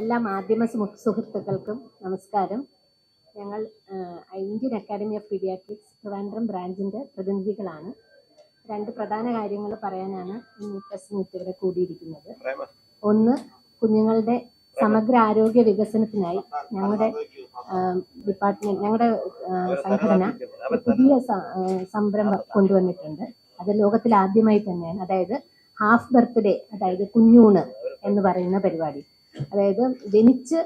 എല്ലാ മാധ്യമ സുഹൃത്തുക്കൾക്കും നമസ്കാരം. ഞങ്ങൾ Indian academy of paediatrics Trivandrum ബ്രാഞ്ചിൻ്റെ പ്രതിനിധികളാണ്. രണ്ട് പ്രധാന കാര്യങ്ങൾ പറയാനാണ് ഇന്ന് പ്രസ് മീറ്റ് ഇവിടെ കൂടിയിരിക്കുന്നത്. ഒന്ന്, കുഞ്ഞുങ്ങളുടെ സമഗ്ര ആരോഗ്യ വികസനത്തിനായി ഞങ്ങളുടെ ഡിപ്പാർട്ട്മെന്റ്, ഞങ്ങളുടെ സംഘടന ഒരു പുതിയ സംരംഭം കൊണ്ടുവന്നിട്ടുണ്ട്. അത് ലോകത്തിൽ ആദ്യമായി തന്നെയാണ്. അതായത് ഹാഫ് ബർത്ത്ഡേ, അതായത് കുഞ്ഞൂണ് എന്ന് പറയുന്ന പരിപാടി. അതായത് ജനിച്ച്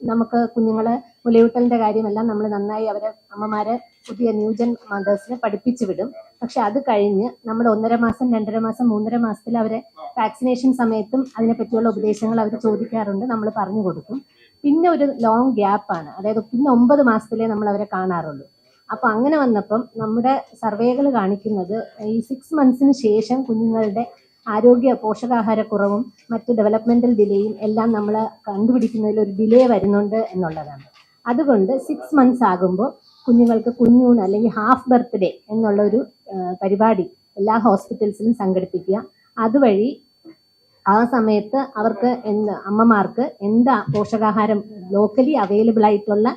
നമുക്ക് കുഞ്ഞുങ്ങളെ മുലയൂട്ടലിൻ്റെ കാര്യമെല്ലാം നമ്മൾ നന്നായി അവരെ അമ്മമാരെ പുതിയ ന്യൂജൻ മദേഴ്സിനെ പഠിപ്പിച്ചു വിടും. പക്ഷെ അത് കഴിഞ്ഞ് നമ്മൾ 1.5 മാസം, 2.5 മാസം, 3.5 മാസത്തിൽ അവരെ വാക്സിനേഷൻ സമയത്തും അതിനെപ്പറ്റിയുള്ള ഉപദേശങ്ങൾ അവർ ചോദിക്കാറുണ്ട്, നമ്മൾ പറഞ്ഞു കൊടുക്കും. പിന്നെ ഒരു ലോങ് ഗ്യാപ്പാണ്, അതായത് പിന്നെ 9 മാസത്തിലേ നമ്മൾ അവരെ കാണാറുള്ളൂ. അപ്പോൾ അങ്ങനെ വന്നപ്പം നമ്മുടെ സർവേകൾ കാണിക്കുന്നത് ഈ 6 മന്ത്സിന് ശേഷം കുഞ്ഞുങ്ങളുടെ ആരോഗ്യ പോഷകാഹാരക്കുറവും മറ്റ് ഡെവലപ്മെന്റൽ ഡിലേയും എല്ലാം നമ്മൾ കണ്ടുപിടിക്കുന്നതിൽ ഒരു ഡിലേ വരുന്നുണ്ട് എന്നുള്ളതാണ്. അതുകൊണ്ട് 6 മന്ത്സ് ആകുമ്പോൾ കുഞ്ഞുങ്ങൾക്ക് കുഞ്ഞൂണ് അല്ലെങ്കിൽ ഹാഫ് ബർത്ത്ഡേ എന്നുള്ളൊരു പരിപാടി എല്ലാ ഹോസ്പിറ്റൽസിലും സംഘടിപ്പിക്കുക. അതുവഴി ആ സമയത്ത് അവർക്ക് അമ്മമാർക്ക് എന്താ പോഷകാഹാരം ലോക്കലി അവൈലബിൾ ആയിട്ടുള്ള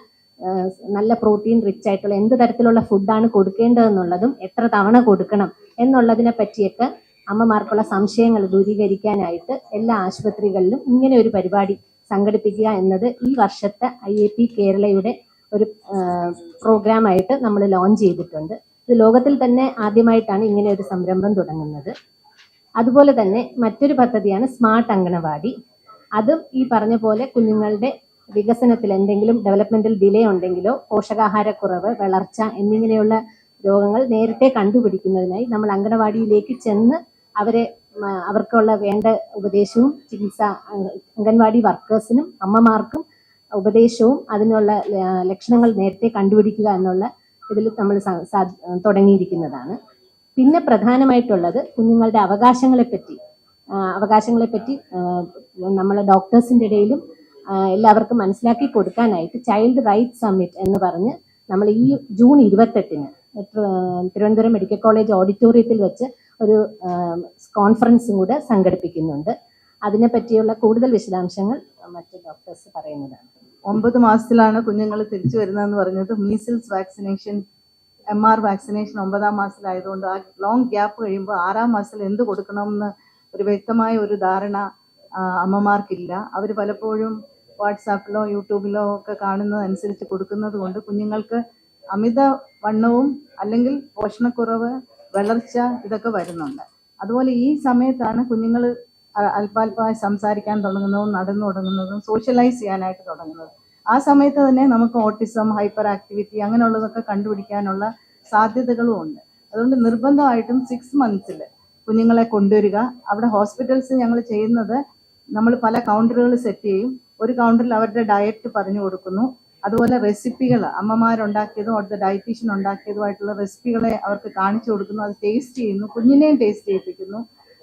നല്ല പ്രോട്ടീൻ റിച്ച് ആയിട്ടുള്ള എന്ത് തരത്തിലുള്ള ഫുഡാണ് കൊടുക്കേണ്ടതെന്നുള്ളതും എത്ര തവണ കൊടുക്കണം എന്നുള്ളതിനെ പറ്റിയൊക്കെ അമ്മമാർക്കുള്ള സംശയങ്ങൾ ദൂരീകരിക്കാനായിട്ട് എല്ലാ ആശുപത്രികളിലും ഇങ്ങനെ ഒരു പരിപാടി സംഘടിപ്പിക്കുക എന്നത് ഈ വർഷത്തെ IAP കേരളയുടെ ഒരു പ്രോഗ്രാമായിട്ട് നമ്മൾ ലോഞ്ച് ചെയ്തിട്ടുണ്ട്. ഇത് ലോകത്തിൽ തന്നെ ആദ്യമായിട്ടാണ് ഇങ്ങനെ ഒരു സംരംഭം തുടങ്ങുന്നത്. അതുപോലെ തന്നെ മറ്റൊരു പദ്ധതിയാണ് സ്മാർട്ട് അങ്കണവാടി. അതും ഈ പറഞ്ഞ പോലെ കുഞ്ഞുങ്ങളുടെ വികസനത്തിൽ എന്തെങ്കിലും ഡെവലപ്മെന്റൽ ഡിലേ ഉണ്ടെങ്കിലോ പോഷകാഹാരക്കുറവ്, വളർച്ച എന്നിങ്ങനെയുള്ള രോഗങ്ങൾ നേരത്തെ കണ്ടുപിടിക്കുന്നതിനായി നമ്മൾ അങ്കണവാടിയിലേക്ക് ചെന്ന് അവർക്കുള്ള വേണ്ട ഉപദേശവും ചികിത്സ അംഗൻവാടി വർക്കേഴ്സിനും അമ്മമാർക്കും ഉപദേശവും അതിനുള്ള ലക്ഷണങ്ങൾ നേരത്തെ കണ്ടുപിടിക്കുക എന്നുള്ള ഇതിൽ നമ്മൾ തുടങ്ങിയിരിക്കുന്നതാണ്. പിന്നെ പ്രധാനമായിട്ടുള്ളത് കുഞ്ഞുങ്ങളുടെ അവകാശങ്ങളെപ്പറ്റി നമ്മൾ ഡോക്ടേഴ്സിൻ്റെ ഇടയിലും എല്ലാവർക്കും മനസ്സിലാക്കി കൊടുക്കാനായിട്ട് ചൈൽഡ് റൈറ്റ്സ് സമ്മിറ്റ് എന്ന് പറഞ്ഞ് നമ്മൾ ഈ ജൂൺ 28-ന് തിരുവനന്തപുരം മെഡിക്കൽ കോളേജ് ഓഡിറ്റോറിയത്തിൽ വെച്ച് ഒരു കോൺഫറൻസും കൂടെ സംഘടിപ്പിക്കുന്നുണ്ട്. അതിനെപ്പറ്റിയുള്ള കൂടുതൽ വിശദാംശങ്ങൾ മറ്റ് ഡോക്ടേഴ്സ് പറയുന്നതാണ്. 9 മാസത്തിലാണ് കുഞ്ഞുങ്ങൾ തിരിച്ചു വരുന്നതെന്ന് പറഞ്ഞത്. മീസിൽസ് വാക്സിനേഷൻ, MR വാക്സിനേഷൻ 9-ാം മാസത്തിലായതുകൊണ്ട് ആ ലോങ് ഗ്യാപ്പ് കഴിയുമ്പോൾ 6-ാം മാസത്തിൽ എന്ത് കൊടുക്കണമെന്ന് ഒരു വ്യക്തമായ ഒരു ധാരണ അമ്മമാർക്കില്ല. അവർ പലപ്പോഴും വാട്സാപ്പിലോ യൂട്യൂബിലോ ഒക്കെ കാണുന്നതനുസരിച്ച് കൊടുക്കുന്നത് കൊണ്ട് കുഞ്ഞുങ്ങൾക്ക് അമിത വണ്ണവും അല്ലെങ്കിൽ പോഷണക്കുറവ്, വളർച്ച ഇതൊക്കെ വരുന്നുണ്ട്. അതുപോലെ ഈ സമയത്താണ് കുഞ്ഞുങ്ങൾ അല്പാൽപമായി സംസാരിക്കാൻ തുടങ്ങുന്നതും നടന്നു തുടങ്ങുന്നതും സോഷ്യലൈസ് ചെയ്യാനായിട്ട് തുടങ്ങുന്നത്. ആ സമയത്ത് തന്നെ നമുക്ക് ഓട്ടിസം, ഹൈപ്പർ ആക്ടിവിറ്റി അങ്ങനെയുള്ളതൊക്കെ കണ്ടുപിടിക്കാനുള്ള സാധ്യതകളും ഉണ്ട്. അതുകൊണ്ട് നിർബന്ധമായിട്ടും 6 മന്ത്സിൽ കുഞ്ഞുങ്ങളെ കൊണ്ടുവരിക. അവിടെ ഹോസ്പിറ്റൽസ് ഞങ്ങൾ ചെയ്യുന്നത്, നമ്മൾ പല കൗണ്ടറുകൾ സെറ്റ് ചെയ്യും. ഒരു കൗണ്ടറിൽ അവരുടെ ഡയറ്റ് പറഞ്ഞു കൊടുക്കുന്നു. അതുപോലെ റെസിപ്പികൾ അമ്മമാരുണ്ടാക്കിയതും അവിടുത്തെ ഡയറ്റീഷ്യൻ ഉണ്ടാക്കിയതുമായിട്ടുള്ള റെസിപ്പികളെ അവർക്ക് കാണിച്ചു കൊടുക്കുന്നു. അത് ടേസ്റ്റ് ചെയ്യുന്നു, കുഞ്ഞിനെയും ടേസ്റ്റ് ചെയ്യിപ്പിക്കുന്നു.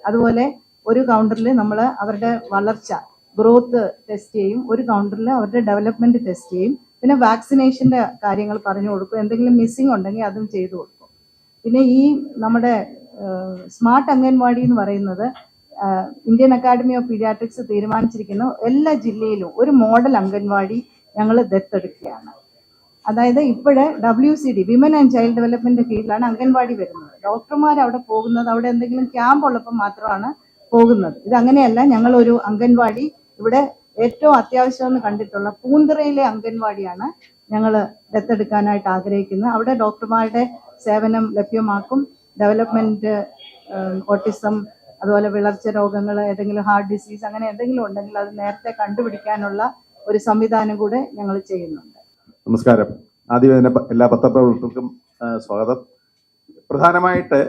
അതുപോലെ ഒരു കൗണ്ടറിൽ നമ്മൾ അവരുടെ വളർച്ച, ഗ്രോത്ത് ടെസ്റ്റ് ചെയ്യും. ഒരു കൗണ്ടറിൽ അവരുടെ ഡെവലപ്മെന്റ് ടെസ്റ്റ് ചെയ്യും. പിന്നെ വാക്സിനേഷൻ്റെ കാര്യങ്ങൾ പറഞ്ഞു കൊടുക്കും. എന്തെങ്കിലും മിസ്സിംഗ് ഉണ്ടെങ്കിൽ അതും ചെയ്തു കൊടുക്കും. പിന്നെ ഈ നമ്മുടെ സ്മാർട്ട് അംഗൻവാടി എന്ന് പറയുന്നത് ഇന്ത്യൻ അക്കാഡമി ഓഫ് പീഡിയാട്രിക്സ് തീരുമാനിച്ചിരിക്കുന്ന എല്ലാ ജില്ലയിലും ഒരു മോഡൽ അംഗൻവാടി ഞങ്ങൾ ദത്തെടുക്കുകയാണ്. അതായത് ഇപ്പോഴ് WCD, women and child development കീഴിലാണ് അംഗൻവാടി വരുന്നത്. ഡോക്ടർമാർ അവിടെ പോകുന്നത് അവിടെ എന്തെങ്കിലും ക്യാമ്പ് ഉള്ളപ്പോൾ മാത്രമാണ് പോകുന്നത്. ഇതങ്ങനെയല്ല. ഞങ്ങളൊരു അംഗൻവാടി ഇവിടെ ഏറ്റവും അത്യാവശ്യമെന്ന് കണ്ടിട്ടുള്ള പൂന്തറയിലെ അംഗൻവാടിയാണ് ഞങ്ങൾ ദത്തെടുക്കാനായിട്ട് ആഗ്രഹിക്കുന്നത്. അവിടെ ഡോക്ടർമാരുടെ സേവനം ലഭ്യമാക്കും. ഡെവലപ്മെന്റ്, ഓട്ടിസം, അതുപോലെ വിളർച്ച രോഗങ്ങൾ, ഏതെങ്കിലും ഹാർട്ട് ഡിസീസ് അങ്ങനെ എന്തെങ്കിലും ഉണ്ടെങ്കിൽ അത് നേരത്തെ കണ്ടുപിടിക്കാനുള്ള ഒരു സംവിധാനം കൂടെ ഞങ്ങൾ ചെയ്യുന്നുണ്ട്. നമസ്കാരം. ആദ്യം തന്നെ എല്ലാ പത്രപ്രവർത്തകർക്കും സ്വാഗതം. പ്രധാനമായിട്ട്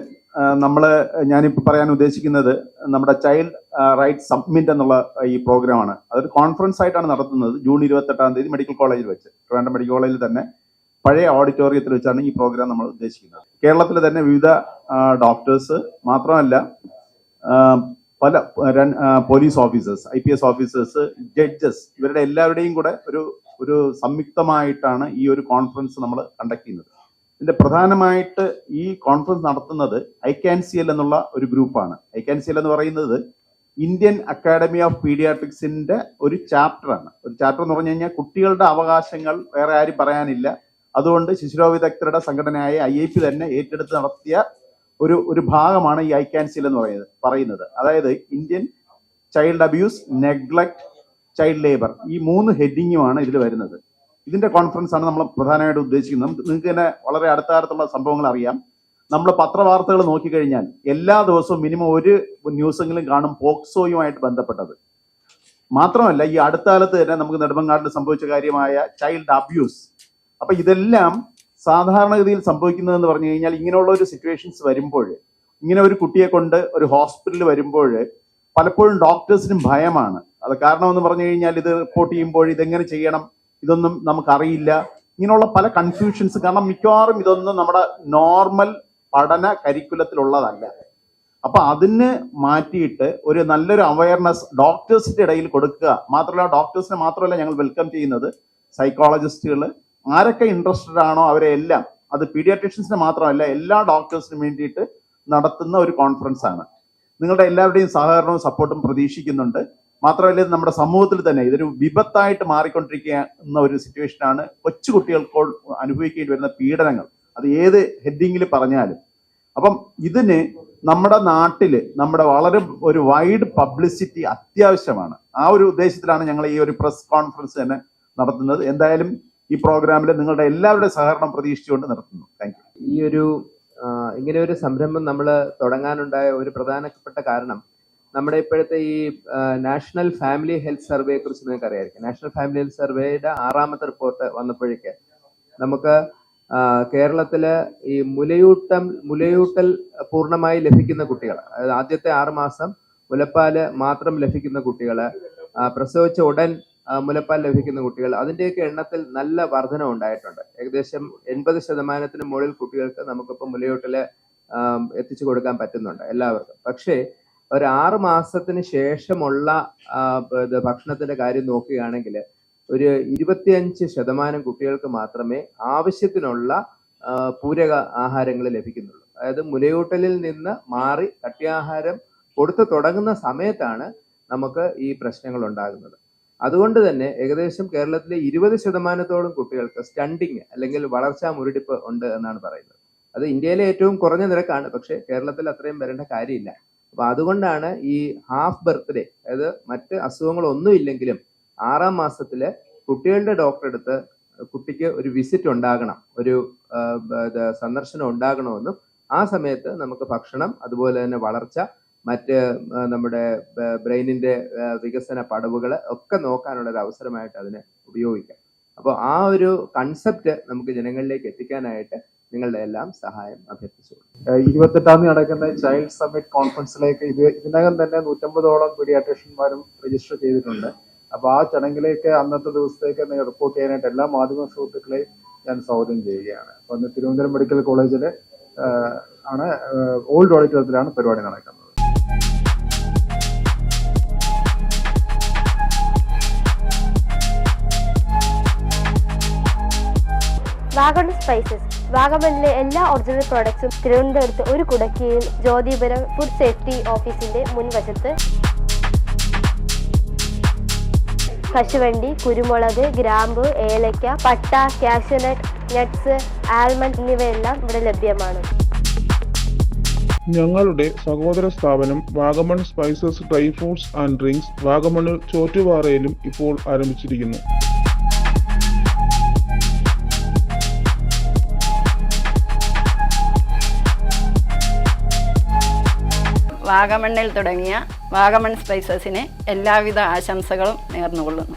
ഞാനിപ്പോൾ പറയാൻ ഉദ്ദേശിക്കുന്നത് നമ്മുടെ ചൈൽഡ് റൈറ്റ്സ് സബ്മിറ്റ് എന്നുള്ള ഈ പ്രോഗ്രാമാണ്. അതൊരു കോൺഫറൻസ് ആയിട്ടാണ് നടത്തുന്നത്. ജൂൺ 28-ാം തീയതി മെഡിക്കൽ കോളേജിൽ വെച്ച്, ട്രിവാൻഡ്രം മെഡിക്കൽ കോളേജിൽ തന്നെ പഴയ ഓഡിറ്റോറിയത്തിൽ വെച്ചാണ് ഈ പ്രോഗ്രാം നമ്മൾ ഉദ്ദേശിക്കുന്നത്. കേരളത്തിൽ തന്നെ വിവിധ ഡോക്ടേഴ്സ് മാത്രമല്ല പല police officers, IPS officers, judges, ഇവരുടെ എല്ലാവരുടെയും കൂടെ ഒരു സംയുക്തമായിട്ടാണ് ഈ ഒരു കോൺഫറൻസ് നമ്മൾ കണ്ടക്ട് ചെയ്യുന്നത്. ഇതിന്റെ പ്രധാനമായിട്ട് ഈ കോൺഫറൻസ് നടത്തുന്നത് ICANCL എന്നുള്ള ഒരു ഗ്രൂപ്പാണ്. ICANCL എന്ന് പറയുന്നത് ഇന്ത്യൻ അക്കാഡമി ഓഫ് പീഡിയാട്രിക്സിന്റെ ഒരു ചാപ്റ്ററാണ്. ഒരു ചാപ്റ്റർ എന്ന് പറഞ്ഞു കഴിഞ്ഞാൽ കുട്ടികളുടെ അവകാശങ്ങൾ വേറെ ആരും പറയാനില്ല. അതുകൊണ്ട് ശിശുരോഗ വിദഗ്ധരുടെ സംഘടനയായ IAP തന്നെ ഏറ്റെടുത്ത് നടത്തിയ ഒരു ഭാഗമാണ് ഈ ICANSIL എന്ന് പറയുന്നത്. അതായത് Indian child abuse, neglect, child labour, ഈ 3 ഹെഡിങ്ങുമാണ് ഇതിൽ വരുന്നത്. ഇതിന്റെ കോൺഫറൻസ് ആണ് നമ്മൾ പ്രധാനമായിട്ട് ഉദ്ദേശിക്കുന്നത്. നിങ്ങൾക്ക് തന്നെ വളരെ അടുത്ത കാലത്തുള്ള സംഭവങ്ങൾ അറിയാം. നമ്മൾ പത്രവാർത്തകൾ നോക്കിക്കഴിഞ്ഞാൽ എല്ലാ ദിവസവും മിനിമം ഒരു ന്യൂസെങ്കിലും കാണും പോക്സോയുമായിട്ട് ബന്ധപ്പെട്ടത്. മാത്രമല്ല ഈ അടുത്ത കാലത്ത് തന്നെ നമുക്ക് നെടുമങ്ങാടിൽ സംഭവിച്ച കാര്യമായ ചൈൽഡ് അബ്യൂസ്. അപ്പൊ ഇതെല്ലാം സാധാരണഗതിയിൽ സംഭവിക്കുന്നതെന്ന് പറഞ്ഞു കഴിഞ്ഞാൽ ഇങ്ങനെയുള്ള ഒരു സിറ്റുവേഷൻസ് വരുമ്പോൾ, ഇങ്ങനെ ഒരു കുട്ടിയെ കൊണ്ട് ഒരു ഹോസ്പിറ്റലിൽ വരുമ്പോൾ പലപ്പോഴും ഡോക്ടേഴ്സിനും ഭയമാണ്. അത് കാരണം എന്ന് പറഞ്ഞു കഴിഞ്ഞാൽ ഇത് റിപ്പോർട്ട് ചെയ്യുമ്പോൾ ഇതെങ്ങനെ ചെയ്യണം, ഇതൊന്നും നമുക്കറിയില്ല, ഇങ്ങനെയുള്ള പല കൺഫ്യൂഷൻസ്. കാരണം മിക്കവാറും ഇതൊന്നും നമ്മുടെ നോർമൽ പഠന കരിക്കുലത്തിലുള്ളതല്ല. അപ്പൊ അതിന് മാറ്റിയിട്ട് ഒരു നല്ലൊരു അവയർനെസ് ഡോക്ടേഴ്സിന്റെ ഇടയിൽ കൊടുക്കുക. മാത്രമല്ല ഡോക്ടേഴ്സിനെ മാത്രമല്ല ഞങ്ങൾ വെൽക്കം ചെയ്യുന്നത്, സൈക്കോളജിസ്റ്റുകൾ, ആരൊക്കെ ഇൻട്രസ്റ്റഡ് ആണോ അവരെ എല്ലാം, അത് പീഡിയാട്രിഷ്യൻസിന് മാത്രമല്ല എല്ലാ ഡോക്ടേഴ്സിനും വേണ്ടിയിട്ട് നടത്തുന്ന ഒരു കോൺഫറൻസ് ആണ്. നിങ്ങളുടെ എല്ലാവരുടെയും സഹകരണവും സപ്പോർട്ടും പ്രതീക്ഷിക്കുന്നുണ്ട്. മാത്രമല്ല ഇത് നമ്മുടെ സമൂഹത്തിൽ തന്നെ ഇതൊരു വിപത്തായിട്ട് മാറിക്കൊണ്ടിരിക്കുന്ന ഒരു സിറ്റുവേഷനാണ്. കൊച്ചുകുട്ടികൾക്ക് അനുഭവിക്കേണ്ടി വരുന്ന പീഡനങ്ങൾ, അത് ഏത് ഹെഡിങ്ങിൽ പറഞ്ഞാലും. അപ്പം ഇതിന് നമ്മുടെ നാട്ടില് നമ്മുടെ വളരെ ഒരു വൈഡ് പബ്ലിസിറ്റി അത്യാവശ്യമാണ്. ആ ഒരു ഉദ്ദേശത്തിലാണ് ഞങ്ങൾ ഈ ഒരു പ്രസ് കോൺഫറൻസ് തന്നെ നടത്തുന്നത്. എന്തായാലും ഈ പ്രോഗ്രാമിൽ നിങ്ങളുടെ എല്ലാവരുടെയും സഹകരണം പ്രതീക്ഷിച്ചുകൊണ്ട് നടത്തുന്നു. Thank you. ഈ ഒരു ഇങ്ങനെ ഒരു സംരംഭം നമ്മൾ തുടങ്ങാനുണ്ടായ ഒരു പ്രധാനപ്പെട്ട കാരണം നമ്മുടെ ഇപ്പോഴത്തെ ഈ നാഷണൽ ഫാമിലി ഹെൽത്ത് സർവേയെ കുറിച്ച് നിങ്ങൾക്ക് അറിയാമായിരിക്കും. നാഷണൽ ഫാമിലി ഹെൽത്ത് സർവേയുടെ 6ാമത്തെ റിപ്പോർട്ട് വന്നപ്പോഴേക്ക് നമുക്ക് കേരളത്തില് ഈ മുലയൂട്ടൽ പൂർണ്ണമായി ലഭിക്കുന്ന കുട്ടികൾ, അതായത് ആദ്യത്തെ 6 മാസം മുലപ്പാല് മാത്രം ലഭിക്കുന്ന കുട്ടികൾ, പ്രസവിച്ച ഉടൻ മുലപ്പാൽ ലഭിക്കുന്ന കുട്ടികൾ, അതിൻ്റെയൊക്കെ എണ്ണത്തിൽ നല്ല വർധന ഉണ്ടായിട്ടുണ്ട്. ഏകദേശം 80% മുകളിൽ കുട്ടികൾക്ക് നമുക്കിപ്പോൾ മുലയൂട്ടല് എത്തിച്ചു കൊടുക്കാൻ പറ്റുന്നുണ്ട് എല്ലാവർക്കും. പക്ഷേ ഒരു 6 മാസത്തിന് ശേഷമുള്ള ഭക്ഷണത്തിന്റെ കാര്യം നോക്കുകയാണെങ്കിൽ ഒരു 25% കുട്ടികൾക്ക് മാത്രമേ ആവശ്യത്തിനുള്ള പൂരക ആഹാരങ്ങൾ ലഭിക്കുന്നുള്ളൂ. അതായത് മുലയൂട്ടലിൽ നിന്ന് മാറി കട്ടിയാഹാരം കൊടുത്തു തുടങ്ങുന്ന സമയത്താണ് നമുക്ക് ഈ പ്രശ്നങ്ങൾ ഉണ്ടാകുന്നത്. അതുകൊണ്ട് തന്നെ ഏകദേശം കേരളത്തിലെ 20% കുട്ടികൾക്ക് സ്റ്റണ്ടിങ് അല്ലെങ്കിൽ വളർച്ചാ മുരടിപ്പ് ഉണ്ട് എന്നാണ് പറയുന്നത്. അത് ഇന്ത്യയിലെ ഏറ്റവും കുറഞ്ഞ നിരക്കാണ്, പക്ഷേ കേരളത്തിൽ അത്രയും വരേണ്ട കാര്യമില്ല. അപ്പൊ അതുകൊണ്ടാണ് ഈ ഹാഫ് ബർത്ത്ഡേ, അതായത് മറ്റ് അസുഖങ്ങളൊന്നും ഇല്ലെങ്കിലും 6ാം മാസത്തില് കുട്ടികളുടെ ഡോക്ടറെ അടുത്ത് കുട്ടിക്ക് ഒരു വിസിറ്റ് ഉണ്ടാകണം, ഒരു സന്ദർശനം ഉണ്ടാകണമെന്നും ആ സമയത്ത് നമുക്ക് ഭക്ഷണം, അതുപോലെ തന്നെ വളർച്ച, മറ്റ് നമ്മുടെ ബ്രെയിനിന്റെ വികസന പടവുകൾ ഒക്കെ നോക്കാനുള്ള ഒരു അവസരമായിട്ട് അതിനെ ഉപയോഗിക്കാം. അപ്പോൾ ആ ഒരു കൺസെപ്റ്റ് നമുക്ക് ജനങ്ങളിലേക്ക് എത്തിക്കാനായിട്ട് നിങ്ങളുടെ എല്ലാം സഹായം അഭ്യർത്ഥിച്ചു. 28ാം തീയതി നടക്കുന്ന ചൈൽഡ് സമ്മിറ്റ് കോൺഫറൻസിലേക്ക് ഇതിനകം തന്നെ 150ഓളം പീഡിയാട്രിഷ്യന്മാരും രജിസ്റ്റർ ചെയ്തിട്ടുണ്ട്. അപ്പൊ ആ ചടങ്ങിലേക്ക് അന്നത്തെ ദിവസത്തേക്ക് റിപ്പോർട്ട് ചെയ്യാനായിട്ട് എല്ലാ മാധ്യമ സുഹൃത്തുക്കളെയും ഞാൻ സ്വാഗതം ചെയ്യുകയാണ്. അപ്പൊ അന്ന് തിരുവനന്തപുരം മെഡിക്കൽ കോളേജിലെ ആണ് ഓൾഡ് ഓഡിറ്റോറിയത്തിലാണ് പരിപാടി നടക്കുന്നത്. വാഗമൺ സ്പൈസസ്, വാഗമണിലെ എല്ലാ ഒറിജിനൽ പ്രോഡക്ട്സും തിരുവനന്തപുരത്ത് ഒരു കുടക്കീഴിൽ ജ്യോതിപുരം ഫുഡ് സേഫ്റ്റി ഓഫീസിന്റെ മുൻവശത്ത്. കശുവണ്ടി, കുരുമുളക്, ഗ്രാമ്പു, ഏലക്ക, പട്ട, കാഷ്യൂനട്ട്, നട്ട്സ്, ആൽമണ്ട് എന്നിവയെല്ലാം ഇവിടെ ലഭ്യമാണ്. ഞങ്ങളുടെ സഹോദര സ്ഥാപനം Vagamon spices dry fruits and drinks വാഗമണിൽ ചോറ്റുപാറയിലും ഇപ്പോൾ ആരംഭിച്ചിരിക്കുന്നു. വാഗമണ്ണിൽ തുടങ്ങിയ വാഗമൺ സ്പൈസസിന് എല്ലാവിധ ആശംസകളും നേർന്നുകൊള്ളുന്നു.